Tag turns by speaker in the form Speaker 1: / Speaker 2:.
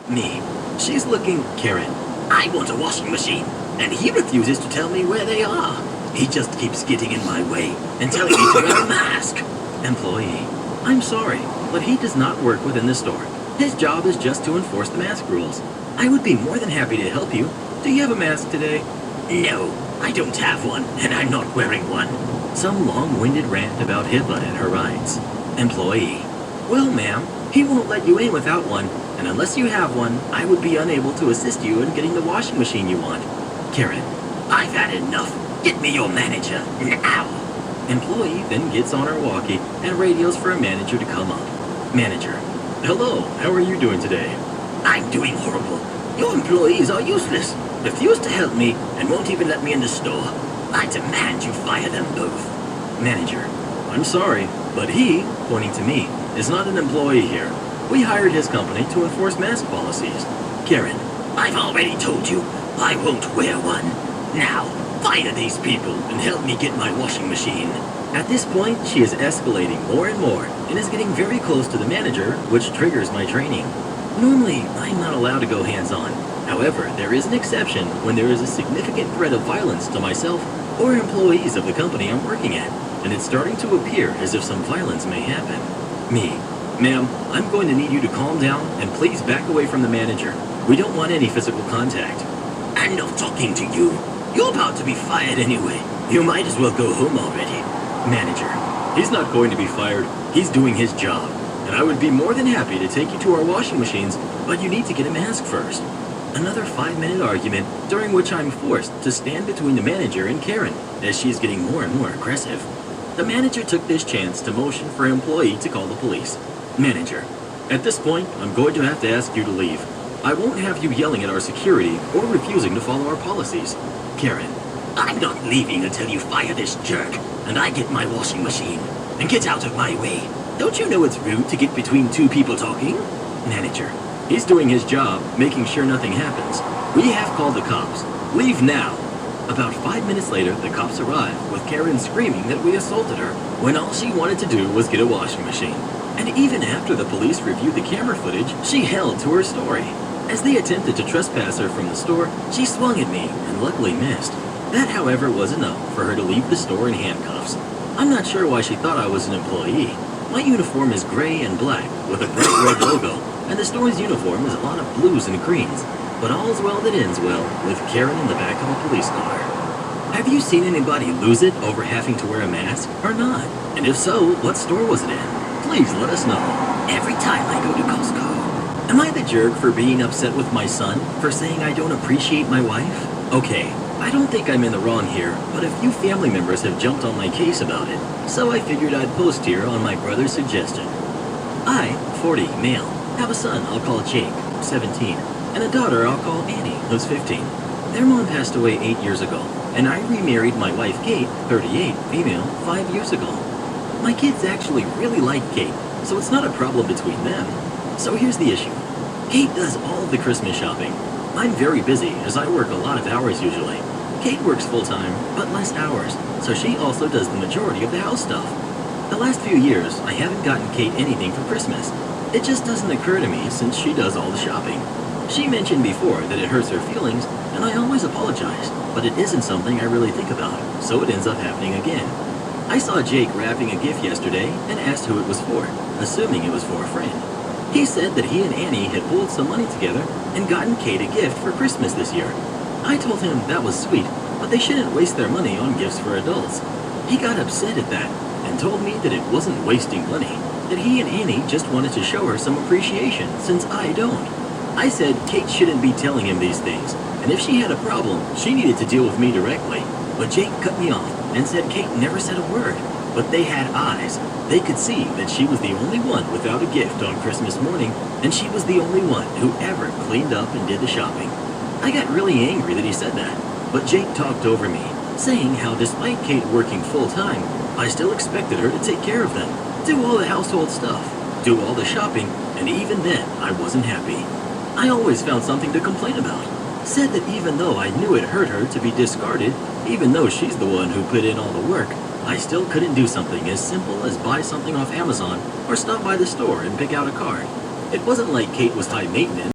Speaker 1: Me. She's looking... Karen, I want a washing machine, and he refuses to tell me where they are. He just keeps getting in my way and telling me to wear a mask. Employee. I'm sorry, but he does not work within the store. His job is just to enforce the mask rules. I would be more than happy to help you. Do you have a mask today? No, I don't have one, and I'm not wearing one. Some long-winded rant about HIPAA and her rights. Employee. Well, ma'am, he won't let you in without one, and unless you have one, I would be unable to assist you in getting the washing machine you want. Karen. I've had enough. Get me your manager, now. Employee then gets on her walkie and radios for a manager to come up. Manager. Hello, how are you doing today? I'm doing horrible. Your employees are useless, refuse to help me, and won't even let me in the store. I demand you fire them both. Manager. I'm sorry, but he, pointing to me, is not an employee here. We hired his company to enforce mask policies. Karen. I've already told you, I won't wear one. Now, fire these people and help me get my washing machine. At this point, she is escalating more and more and is getting very close to the manager, which triggers my training. Normally, I'm not allowed to go hands-on. However, there is an exception when there is a significant threat of violence to myself or employees of the company I'm working at, and it's starting to appear as if some violence may happen. Me. Ma'am, I'm going to need you to calm down and please back away from the manager. We don't want any physical contact. I'm not talking to you. You're about to be fired anyway. You might as well go home already. Manager. He's not going to be fired. He's doing his job. And I would be more than happy to take you to our washing machines, but you need to get a mask first. Another 5-minute argument, during which I'm forced to stand between the manager and Karen, as she is getting more and more aggressive. The manager took this chance to motion for an employee to call the police. Manager. At this point, I'm going to have to ask you to leave. I won't have you yelling at our security or refusing to follow our policies. Karen. I'm not leaving until you fire this jerk, and I get my washing machine. And get out of my way. Don't you know it's rude to get between two people talking? Manager. He's doing his job, making sure nothing happens. We have called the cops. Leave now. About 5 minutes later, the cops arrive, with Karen screaming that we assaulted her, when all she wanted to do was get a washing machine. And even after the police reviewed the camera footage, she held to her story. As they attempted to trespass her from the store, she swung at me and luckily missed. That, however, was enough for her to leave the store in handcuffs. I'm not sure why she thought I was an employee. My uniform is gray and black with a bright red logo, and the store's uniform is a lot of blues and greens. But all's well that ends well, with Karen in the back of a police car. Have you seen anybody lose it over having to wear a mask or not? And if so, what store was it in? Please let us know. Every time I go to Costco. Am I the jerk for being upset with my son for saying I don't appreciate my wife? Okay, I don't think I'm in the wrong here, but a few family members have jumped on my case about it, so I figured I'd post here on my brother's suggestion. I, 40, male, have a son I'll call Jake, 17, and a daughter I'll call Annie, who's 15. Their mom passed away 8 years ago, and I remarried my wife Kate, 38, female, 5 years ago. My kids actually really like Kate, so it's not a problem between them. So here's the issue. Kate does all of the Christmas shopping. I'm very busy, as I work a lot of hours usually. Kate works full-time, but less hours, so she also does the majority of the house stuff. The last few years, I haven't gotten Kate anything for Christmas. It just doesn't occur to me since she does all the shopping. She mentioned before that it hurts her feelings, and I always apologize, but it isn't something I really think about, so it ends up happening again. I saw Jake wrapping a gift yesterday and asked who it was for, assuming it was for a friend. He said that he and Annie had pooled some money together and gotten Kate a gift for Christmas this year. I told him that was sweet, but they shouldn't waste their money on gifts for adults. He got upset at that and told me that it wasn't wasting money, that he and Annie just wanted to show her some appreciation since I don't. I said Kate shouldn't be telling him these things, and if she had a problem, she needed to deal with me directly. But Jake cut me off and said Kate never said a word, but they had eyes. They could see that she was the only one without a gift on Christmas morning, and she was the only one who ever cleaned up and did the shopping. I got really angry that he said that, but Jake talked over me, saying how despite Kate working full-time, I still expected her to take care of them, do all the household stuff, do all the shopping, and even then I wasn't happy. I always found something to complain about. Said that even though I knew it hurt her to be discarded, even though she's the one who put in all the work, I still couldn't do something as simple as buy something off Amazon or stop by the store and pick out a card. It wasn't like Kate was high maintenance.